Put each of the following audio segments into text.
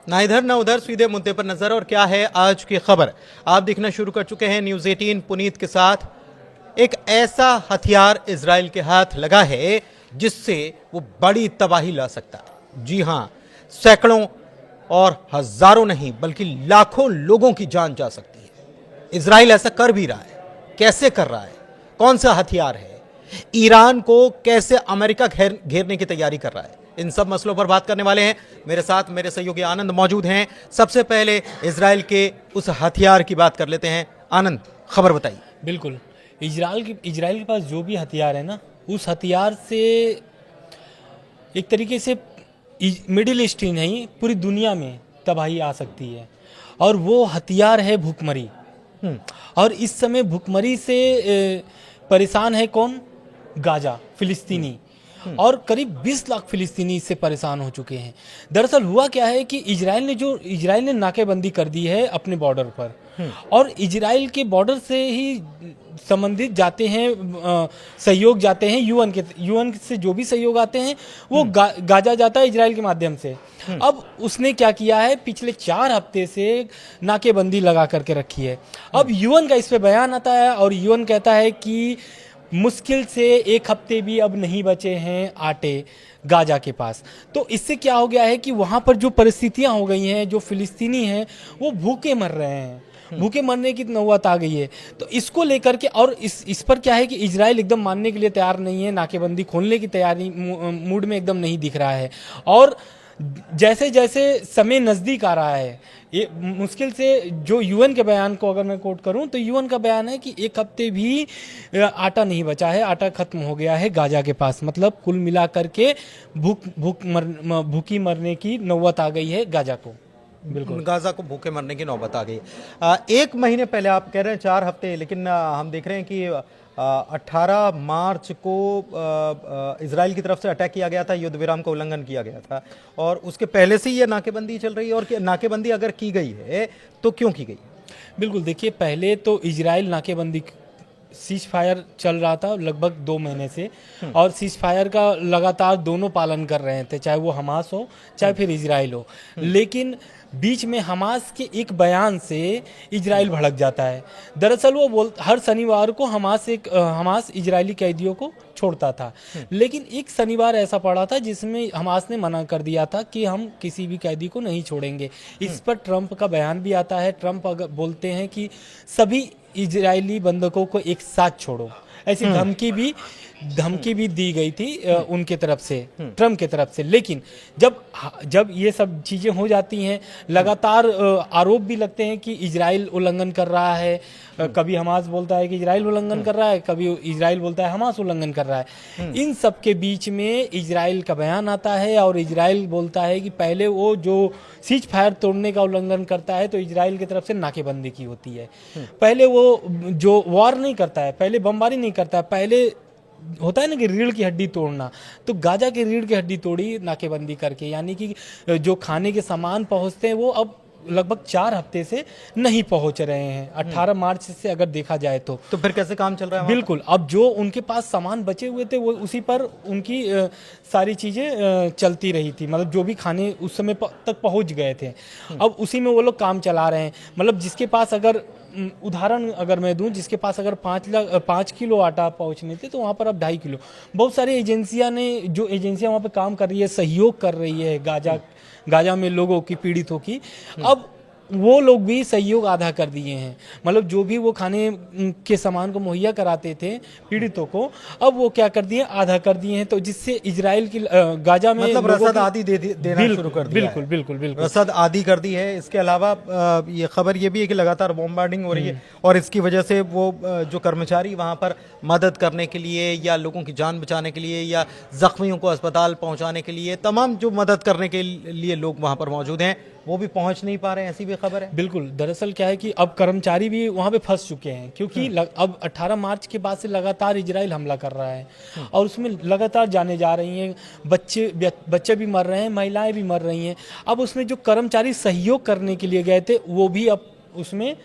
ना इधर ना उधर, सीधे मुद्दे पर नजर। और क्या है आज की खबर, आप देखना शुरू कर चुके हैं न्यूज 18 पुनीत के साथ। एक ऐसा हथियार इजराइल के हाथ लगा है जिससे वो बड़ी तबाही ला सकता है। जी हां, सैकड़ों और हजारों नहीं बल्कि लाखों लोगों की जान जा सकती है। इजराइल ऐसा कर भी रहा है। कैसे कर रहा है, कौन सा हथियार है, ईरान को कैसे अमेरिका घेरने की तैयारी कर रहा है, इन सब मसलों पर बात करने वाले हैं। मेरे साथ मेरे सहयोगी आनंद मौजूद हैं। सबसे पहले इजराइल के उस हथियार की बात कर लेते हैं। आनंद, खबर बताइए। बिल्कुल, इजराइल के पास जो भी हथियार है ना, उस हथियार से एक तरीके से मिडिल ईस्ट ही नहीं पूरी दुनिया में तबाही आ सकती है। और वो हथियार है भूखमरी। और इस समय भूखमरी से परेशान है कौन? गाजा, फिलिस्तीनी। और करीब 20 लाख फिलिस्तीनी इससे परेशान हो चुके हैं। दरअसल हुआ क्या है कि इजराइल ने नाकेबंदी कर दी है अपने बॉर्डर पर। और इजराइल के बॉर्डर से ही संबंधित जाते हैं सहयोग जाते हैं यूएन से जो भी सहयोग आते हैं वो गाजा जाता है इजराइल के माध्यम से। अब उसने क्या किया है, पिछले 4 हफ्ते से नाकेबंदी लगा करके रखी है। अब यूएन का इस पे बयान आता है और यूएन कहता है कि मुश्किल से 1 हफ्ते भी अब नहीं बचे हैं आटे गाजा के पास। तो इससे क्या हो गया है कि वहाँ पर जो परिस्थितियाँ हो गई हैं, जो फिलिस्तीनी हैं वो भूखे मर रहे हैं, भूखे मरने की नौबत आ गई है। तो इसको लेकर के और इस पर क्या है कि इजराइल एकदम मानने के लिए तैयार नहीं है, नाकेबंदी खोलने की तैयारी मूड में एकदम नहीं दिख रहा है। और जैसे जैसे समय नज़दीक आ रहा है, ये मुश्किल से जो यूएन के बयान को अगर मैं कोट करूं तो यूएन का बयान है कि 1 हफ्ते भी आटा नहीं बचा है, आटा खत्म हो गया है गाजा के पास। मतलब कुल मिलाकर के भूखी मरने की नौबत आ गई है गाजा को। बिल्कुल, गाजा को भूखे मरने की नौबत आ गई। 1 महीने पहले आप कह रहे हैं 4 हफ्ते, लेकिन हम देख रहे हैं कि 18 मार्च को इजराइल की तरफ से अटैक किया गया था, युद्ध विराम का उल्लंघन किया गया था। और उसके पहले से ही ये नाकेबंदी चल रही है। और नाकेबंदी अगर की गई है तो क्यों की गई? बिल्कुल, देखिए, पहले तो इजराइल नाकेबंदी सीज फायर चल रहा था लगभग 2 महीने से। और सीज फायर का लगातार दोनों पालन कर रहे थे, चाहे वो हमास हो चाहे फिर इजराइल हो। लेकिन बीच में हमास के एक बयान से इजराइल भड़क जाता है। दरअसल वो हर शनिवार को हमास इजरायली कैदियों को छोड़ता था। लेकिन एक शनिवार ऐसा पड़ा था जिसमें हमास ने मना कर दिया था कि हम किसी भी कैदी को नहीं छोड़ेंगे। इस पर ट्रंप का बयान भी आता है। ट्रंप अगर बोलते हैं कि सभी इजरायली बंधकों को एक साथ छोड़ो, ऐसी धमकी भी दी गई थी उनके तरफ से, ट्रम्प के तरफ से। लेकिन जब ये सब चीज़ें हो जाती हैं, लगातार आरोप भी लगते हैं कि इजराइल उल्लंघन कर रहा है। कभी हमास बोलता है कि इजराइल उल्लंघन कर रहा है, कभी इजराइल बोलता है हमास उल्लंघन कर रहा है। इन सब के बीच में इजराइल का बयान आता है और इजराइल बोलता है कि पहले वो जो सीज फायर तोड़ने का उल्लंघन करता है तो इजराइल की तरफ से नाकेबंदी की होती है। पहले वो जो वॉर नहीं करता है, पहले बमबारी नहीं करता है, पहले होता है ना कि रीढ़ की हड्डी तोड़ना, तो गाजा की रीढ़ की हड्डी तोड़ी नाकेबंदी करके। यानी कि जो खाने के सामान पहुंचते हैं वो अब लगभग 4 हफ्ते से नहीं पहुंच रहे हैं, 18 मार्च से अगर देखा जाए तो फिर कैसे काम चल रहा है? बिल्कुल, अब जो उनके पास सामान बचे हुए थे वो उसी पर उनकी सारी चीज़ें चलती रही थी। मतलब जो भी खाने उस समय तक पहुंच गए थे, अब उसी में वो लोग काम चला रहे हैं। मतलब जिसके पास अगर उदाहरण अगर मैं दूं, जिसके पास अगर 5 किलो आटा पहुंचने थे तो वहाँ पर अब 2.5 किलो। बहुत सारी एजेंसियां वहाँ पे काम कर रही है, सहयोग कर रही है गाजा में लोगों की, पीड़ितों की। अब वो लोग भी सहयोग आधा कर दिए हैं। मतलब जो भी वो खाने के सामान को मुहैया कराते थे पीड़ितों को, अब वो क्या कर दिए, आधा कर दिए हैं। तो जिससे इजराइल की गाजा में मतलब रसद आदि देना शुरू कर दिया। बिल्कुल रसद आदि कर दी है। इसके अलावा ये खबर ये भी है कि लगातार बॉम्बार्डिंग हो रही है और इसकी वजह से वो जो कर्मचारी वहाँ पर मदद करने के लिए या लोगों की जान बचाने के लिए या जख्मियों को अस्पताल पहुँचाने के लिए, तमाम जो मदद करने के लिए लोग वहाँ पर मौजूद हैं, वो भी पहुंच नहीं पा रहे हैं, ऐसी भी खबर है। बिल्कुल, दरअसल क्या है कि अब कर्मचारी भी वहां पे फंस चुके हैं, क्योंकि अब 18 मार्च के बाद से लगातार इजराइल हमला कर रहा है और उसमें लगातार जाने जा रही हैं, बच्चे भी मर रहे हैं, महिलाएं भी मर रही हैं। अब उसमें जो कर्मचारी सहयोग करने के लिए गए थे वो भी अब उसमें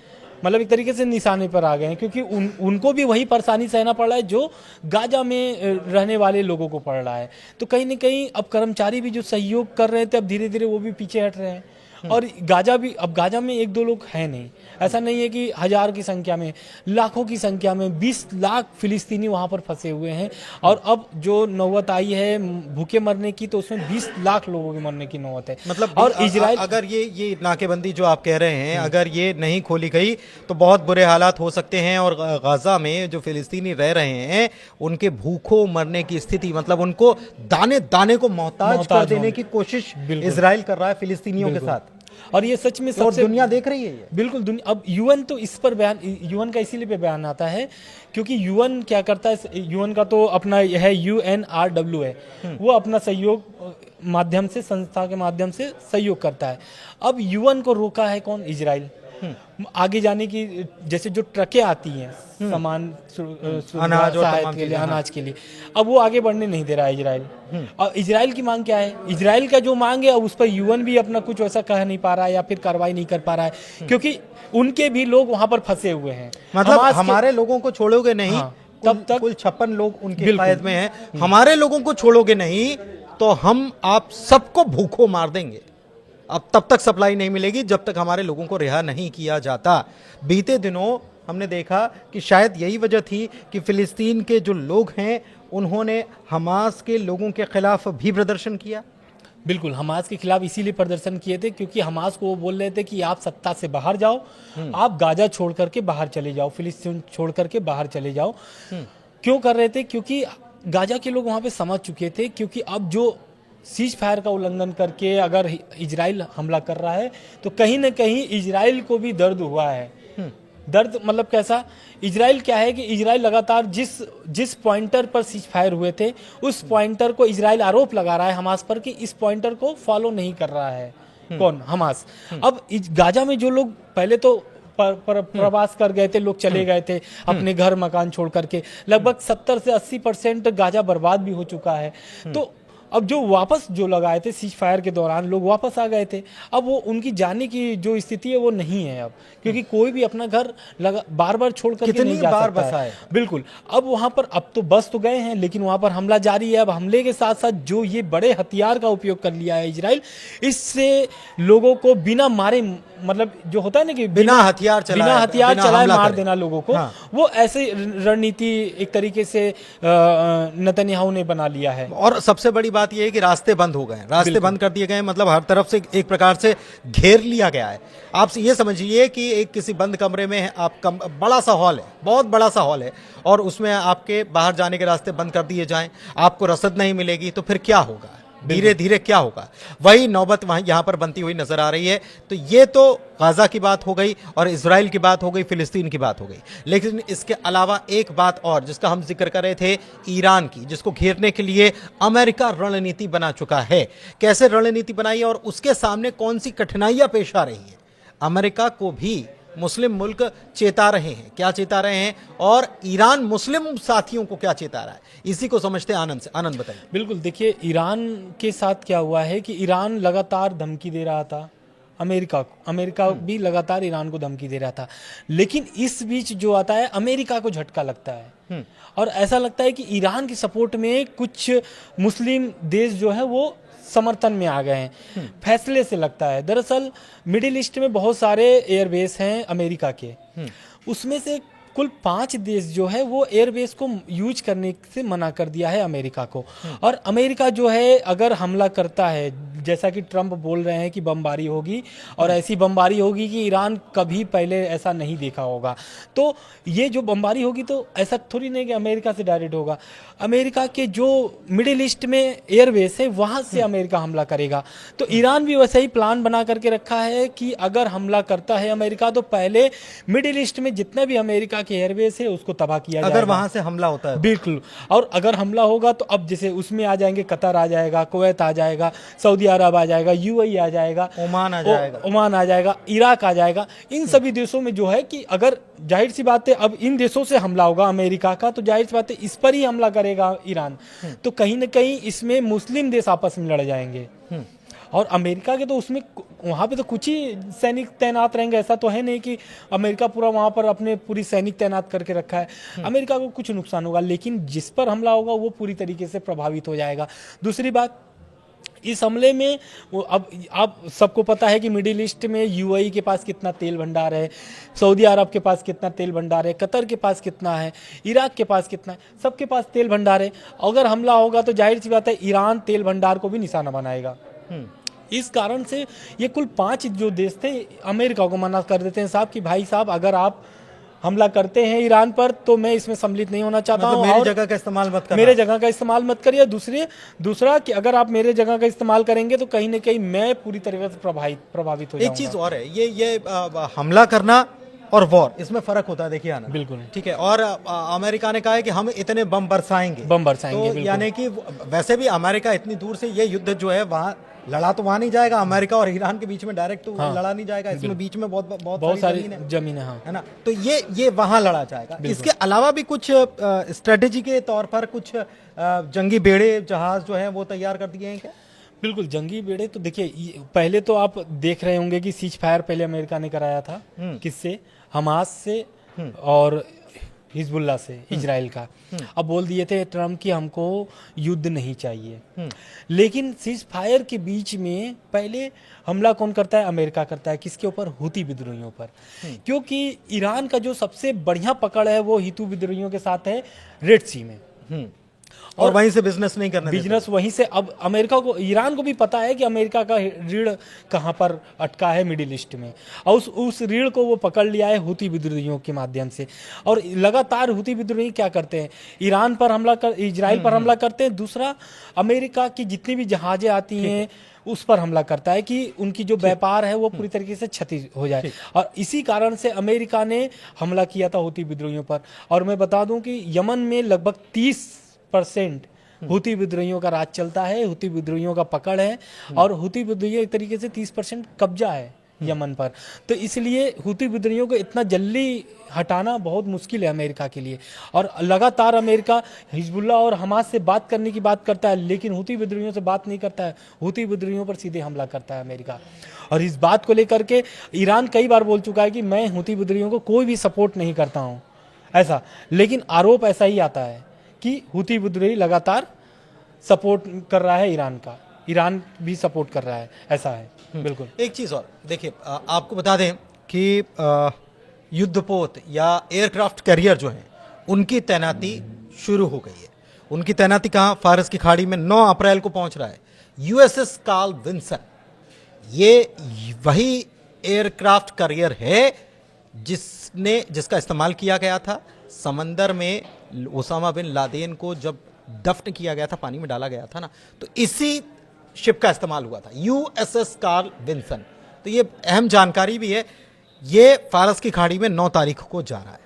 मतलब एक तरीके से निशाने पर आ गए हैं, क्योंकि उनको भी वही परेशानी सहना पड़ रहा है जो गाजा में रहने वाले लोगों को पड़ रहा है। तो कहीं ना कहीं अब कर्मचारी भी जो सहयोग कर रहे थे अब धीरे धीरे वो भी पीछे हट रहे हैं। और गाजा भी, अब गाजा में एक दो लोग हैं नहीं, ऐसा नहीं है कि 1000 की संख्या में, लाखों की संख्या में 20 लाख फिलिस्तीनी वहां पर फंसे हुए हैं। और अब जो नौबत आई है भूखे मरने की, तो उसमें 20 लाख लोगों के मरने की नौबत है। मतलब और इजराइल, अगर ये नाकेबंदी जो आप कह रहे हैं अगर ये नहीं खोली गई तो बहुत बुरे हालात हो सकते हैं, और गाजा में जो फिलिस्तीनी रह रहे हैं उनके भूखों मरने की स्थिति, मतलब उनको दाने दाने को मोहताज कर देने की कोशिश इजराइल कर रहा है फिलिस्तीनियों के साथ। और ये सच में और सबसे, दुनिया देख रही है ये। बिल्कुल दुनिया। अब यूएन तो इस पर बयान, यूएन का इसीलिए बयान आता है क्योंकि यूएन क्या करता है, यूएन का तो अपना है UNRW है, वो अपना सहयोग माध्यम से, संस्था के माध्यम से सहयोग करता है। अब यूएन को रोका है कौन? इजराइल। आगे जाने की, जैसे जो ट्रकें आती हैं सामान अनाज और सहायता के लिए, अनाज के लिए, अब वो आगे बढ़ने नहीं दे रहा है इजराइल। और इजराइल की मांग क्या है? इजराइल का जो मांग है, अब उस पर यूएन भी अपना कुछ वैसा कह नहीं पा रहा है या फिर कार्रवाई नहीं कर पा रहा है, क्योंकि उनके भी लोग वहां पर फंसे हुए हैं। मतलब हमारे लोगों को छोड़ोगे नहीं, हाँ, तब तक कुल 56 लोग उनके कैद में हैं, हमारे लोगों को छोड़ोगे नहीं तो हम आप सबको भूखों मार देंगे। अब तब तक सप्लाई नहीं मिलेगी जब तक हमारे लोगों को रिहा नहीं किया जाता। बीते दिनों हमने देखा कि शायद यही वजह थी कि फिलिस्तीन के जो लोग हैं उन्होंने हमास के लोगों के खिलाफ भी प्रदर्शन किया। बिल्कुल, हमास के खिलाफ इसीलिए प्रदर्शन किए थे क्योंकि हमास को वो बोल रहे थे कि आप सत्ता से बाहर जाओ, आप गाजा छोड़ करके बाहर चले जाओ, फिलिस्तीन छोड़ करके बाहर चले जाओ। क्यों कर रहे थे? क्योंकि गाजा के लोग वहां पे समझ चुके थे, क्योंकि अब जो सीज फायर का उल्लंघन करके अगर इजराइल हमला कर रहा है तो कहीं ना कहीं इजराइल को भी दर्द हुआ है। दर्द मतलब कैसा? इजराइल क्या है कि इजराइल लगातार जिस पॉइंटर पर सीज फायर हुए थे, उस पॉइंटर को इजराइल आरोप लगा रहा है हमास पर कि इस पॉइंटर को फॉलो नहीं कर रहा है। कौन? हमास। अब गाजा में जो लोग पहले तो प्रवास कर गए थे, लोग चले गए थे अपने घर मकान छोड़ करके, लगभग 70 से 80% गाजा बर्बाद भी हो चुका है। तो अब जो वापस जो लगाए थे सीज फायर के दौरान, लोग वापस आ गए थे। अब वो उनकी जाने की जो स्थिति है वो नहीं है अब, क्योंकि कोई भी अपना घर बार बार छोड़ करके नहीं जा सकता है। बिल्कुल। अब वहां पर, अब तो बस तो गए हैं लेकिन वहां पर हमला जारी है। अब हमले के साथ साथ जो ये बड़े हथियार का उपयोग कर लिया है इजराइल, इससे लोगों को बिना मारे, मतलब जो होता है ना कि बिना हथियार चलाए मार देना लोगों को, वो ऐसे रणनीति एक तरीके से नेतन्याहू ने बना लिया है। और सबसे बड़ी बात यह है कि रास्ते बंद हो गए, रास्ते बंद कर दिए गए, मतलब हर तरफ से एक प्रकार से घेर लिया गया है। आप ये समझिए कि एक किसी बंद कमरे में आप बड़ा सा हॉल है, बहुत बड़ा सा हॉल है, और उसमें आपके बाहर जाने के रास्ते बंद कर दिए जाएं, आपको रसद नहीं मिलेगी, तो फिर क्या होगा? धीरे धीरे क्या होगा? वही नौबत वहां यहां पर बनती हुई नजर आ रही है। तो ये तो गाजा की बात हो गई और इजराइल की बात हो गई, फिलिस्तीन की बात हो गई, लेकिन इसके अलावा एक बात और जिसका हम जिक्र कर रहे थे, ईरान की, जिसको घेरने के लिए अमेरिका रणनीति बना चुका है। कैसे रणनीति बनाई और उसके सामने कौन सी कठिनाइयां पेश आ रही है? अमेरिका को भी मुस्लिम मुल्क चेता रहे हैं। क्या चेता रहे हैं और ईरान मुस्लिम साथियों को क्या चेता रहा है, इसी को समझते हैं आनंद से। आनंद बताइए। बिल्कुल, देखिए ईरान के साथ क्या हुआ है कि ईरान लगातार धमकी दे रहा था अमेरिका को, अमेरिका भी लगातार ईरान को धमकी दे रहा था, लेकिन इस बीच जो आता है अमेरिका को झटका लगता है और ऐसा लगता है कि ईरान की सपोर्ट में कुछ मुस्लिम देश जो है वो समर्थन में आ गए हैं। फैसले से लगता है, दरअसल मिडिल ईस्ट में बहुत सारे एयरबेस हैं अमेरिका के, उसमें से कुल 5 देश जो है वो एयरबेस को यूज करने से मना कर दिया है अमेरिका को। और अमेरिका जो है अगर हमला करता है, जैसा कि ट्रंप बोल रहे हैं कि बमबारी होगी और ऐसी बमबारी होगी कि ईरान कभी पहले ऐसा नहीं देखा होगा, तो ये जो बमबारी होगी तो ऐसा थोड़ी नहीं कि अमेरिका से डायरेक्ट होगा, अमेरिका के जो मिडिल ईस्ट में एयरबेस है वहां से अमेरिका हमला करेगा। तो ईरान भी वैसा ही प्लान बना करके रखा है कि अगर हमला करता है अमेरिका तो पहले मिडिल ईस्ट में जितने भी अमेरिका के एयरबेस है उसको तबाह किया जाएगा, अगर वहां से हमला होता है। बिल्कुल। और अगर हमला होगा तो अब जैसे उसमें आ जाएंगे, कतर आ जाएगा, कुवैत आ जाएगा, सऊदी अरब आ जाएगा, यूएई आ जाएगा, ओमान आ जाएगा, इराक आ जाएगा। इन सभी देशों में जो है कि अगर जाहिर सी बात है अब इन देशों से हमला होगा अमेरिका का, तो जाहिर सी बात है इस पर ही हमला करेगा ईरान, तो कहीं ना कहीं इसमें मुस्लिम देश आपस में लड़ जाएंगे। और अमेरिका के तो उसमें वहाँ पे तो कुछ ही सैनिक तैनात रहेंगे, ऐसा तो है नहीं कि अमेरिका पूरा वहाँ पर अपने पूरी सैनिक तैनात करके रखा है। अमेरिका को कुछ नुकसान होगा, लेकिन जिस पर हमला होगा वो पूरी तरीके से प्रभावित हो जाएगा। दूसरी बात, इस हमले में वो अब आप सबको पता है कि मिडिल ईस्ट में यूएई के पास कितना तेल भंडार है, सऊदी अरब के पास कितना तेल भंडार है, कतर के पास कितना है, इराक के पास कितना है, सबके पास तेल भंडार है। अगर हमला होगा तो जाहिर सी बात है ईरान तेल भंडार को भी निशाना बनाएगा। इस कारण से ये कुल 5 जो देश थे अमेरिका को मना कर देते हैं साहब कि भाई साहब अगर आप हमला करते हैं ईरान पर तो मैं इसमें सम्मिलित नहीं होना चाहता हूँ, मेरी जगह का इस्तेमाल मत करना, मेरे जगह का इस्तेमाल मत करिए। दूसरा कि अगर आप मेरे जगह का इस्तेमाल करेंगे तो कहीं ना कहीं मैं पूरी तरीके से प्रभावित हो जाऊंगा। एक चीज और है, ये हमला करना और वॉर, इसमें फर्क होता है। देखिए आनंद, बिल्कुल ठीक है। और अमेरिका ने कहा है कि हम इतने बम बरसाएंगे, तो यानी कि वैसे भी अमेरिका इतनी दूर से ये युद्ध जो है वहाँ लड़ा तो वहां नहीं जाएगा, अमेरिका और ईरान के बीच में डायरेक्ट तो लड़ा नहीं जाएगा, इसमें बीच में बहुत सारी जमीन है ना, तो ये वहां लड़ा जाएगा। इसके अलावा भी कुछ स्ट्रेटेजी के तौर पर कुछ जंगी बेड़े जहाज जो है वो तैयार कर दिए हैं क्या? बिल्कुल, जंगी बेड़े तो देखिए पहले तो आप देख रहे होंगे कि सीज फायर पहले अमेरिका ने कराया था, किससे? हमास से और हिजबुल्ला से, इजराइल का। अब बोल दिए थे ट्रम्प कि हमको युद्ध नहीं चाहिए, लेकिन सीज फायर के बीच में पहले हमला कौन करता है? अमेरिका करता है। किसके ऊपर? हुती विद्रोहियों पर। क्योंकि ईरान का जो सबसे बढ़िया पकड़ है वो हितू विद्रोहियों के साथ है रेड सी में, और वहीं से बिजनेस नहीं करना, बिजनेस वहीं से। अब अमेरिका को, ईरान को भी पता है कि अमेरिका का रीढ़ कहाँ पर अटका है, मिडिल ईस्ट में, और उस रीढ़ को वो पकड़ लिया है हुती विद्रोहियों के माध्यम से। और लगातार हुती विद्रोही क्या करते हैं? ईरान पर हमला कर, इजराइल पर हमला करते हैं। दूसरा, अमेरिका की जितनी भी जहाजें आती हैं उस पर हमला करता है कि उनकी जो व्यापार है वो पूरी तरीके से क्षति हो जाए। और इसी कारण से अमेरिका ने हमला किया था हुती विद्रोहियों पर। और मैं बता दूं कि यमन में लगभग 30% हुती विद्रोहियों का राज चलता है, हुती विद्रोहियों का पकड़ है, और हुती विद्रोहियों एक तरीके से 30% कब्जा है यमन पर। तो इसलिए हुती विद्रोहियों को इतना जल्दी हटाना बहुत मुश्किल है अमेरिका के लिए। और लगातार अमेरिका हिजबुल्ला और हमास से बात करने की बात करता है, लेकिन हुती विद्रोहियों से बात नहीं करता है, हुती विद्रोहियों पर सीधे हमला करता है अमेरिका। और इस बात को लेकर के ईरान कई बार बोल चुका है कि मैं हुती विद्रोहियों को कोई भी सपोर्ट नहीं करता हूँ, ऐसा। लेकिन आरोप ऐसा ही आता है कि हुती विद्रोही लगातार सपोर्ट कर रहा है ईरान का, ईरान भी सपोर्ट कर रहा है, ऐसा है। बिल्कुल। एक चीज़ और देखिए, आपको बता दें कि युद्धपोत या एयरक्राफ्ट कैरियर जो हैं उनकी तैनाती शुरू हो गई है। उनकी तैनाती कहाँ? फारस की खाड़ी में 9 अप्रैल को पहुंच रहा है यूएसएस कार्ल विंसन। ये वही एयरक्राफ्ट कैरियर है जिसका इस्तेमाल किया गया था समंदर में ओसामा बिन लादेन को जब दफन किया गया था, पानी में डाला गया था ना, तो इसी शिप का इस्तेमाल हुआ था, यूएसएस कार्ल विंसन। तो ये अहम जानकारी भी है। ये फारस की खाड़ी में 9 तारीख को जा रहा है।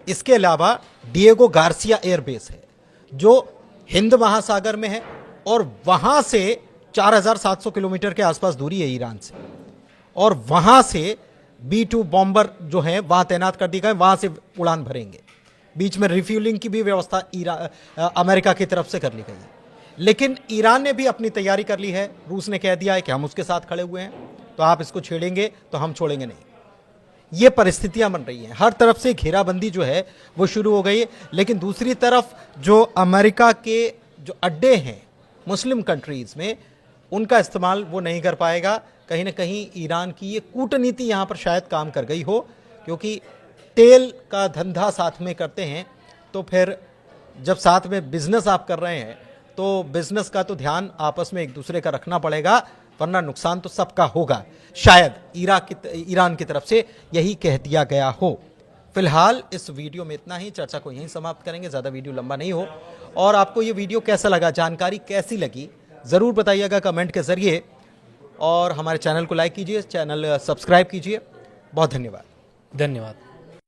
इसके अलावा डिएगो गार्सिया एयरबेस है जो हिंद महासागर में है, और वहां से 4700 किलोमीटर के आसपास दूरी है ईरान से, और वहां से B-2 बॉम्बर जो है वहां तैनात कर दिए गए, वहां से उड़ान भरेंगे। बीच में रिफ्यूलिंग की भी व्यवस्था अमेरिका की तरफ से कर ली गई है। लेकिन ईरान ने भी अपनी तैयारी कर ली है। रूस ने कह दिया है कि हम उसके साथ खड़े हुए हैं, तो आप इसको छेड़ेंगे तो हम छोड़ेंगे नहीं। ये परिस्थितियां बन रही हैं, हर तरफ से घेराबंदी जो है वो शुरू हो गई है। लेकिन दूसरी तरफ जो अमेरिका के जो अड्डे हैं मुस्लिम कंट्रीज में, उनका इस्तेमाल वो नहीं कर पाएगा। कहीं ना कहीं ईरान की ये कूटनीति यहाँ पर शायद काम कर गई हो, क्योंकि तेल का धंधा साथ में करते हैं, तो फिर जब साथ में बिजनेस आप कर रहे हैं तो बिजनेस का तो ध्यान आपस में एक दूसरे का रखना पड़ेगा, वरना नुकसान तो सबका होगा। शायद ईरान की तरफ से यही कह दिया गया हो। फिलहाल इस वीडियो में इतना ही, चर्चा को यहीं समाप्त करेंगे, ज़्यादा वीडियो लंबा नहीं हो। और आपको ये वीडियो कैसा लगा, जानकारी कैसी लगी, ज़रूर बताइएगा कमेंट के ज़रिए, और हमारे चैनल को लाइक कीजिए, चैनल सब्सक्राइब कीजिए। बहुत धन्यवाद। धन्यवाद।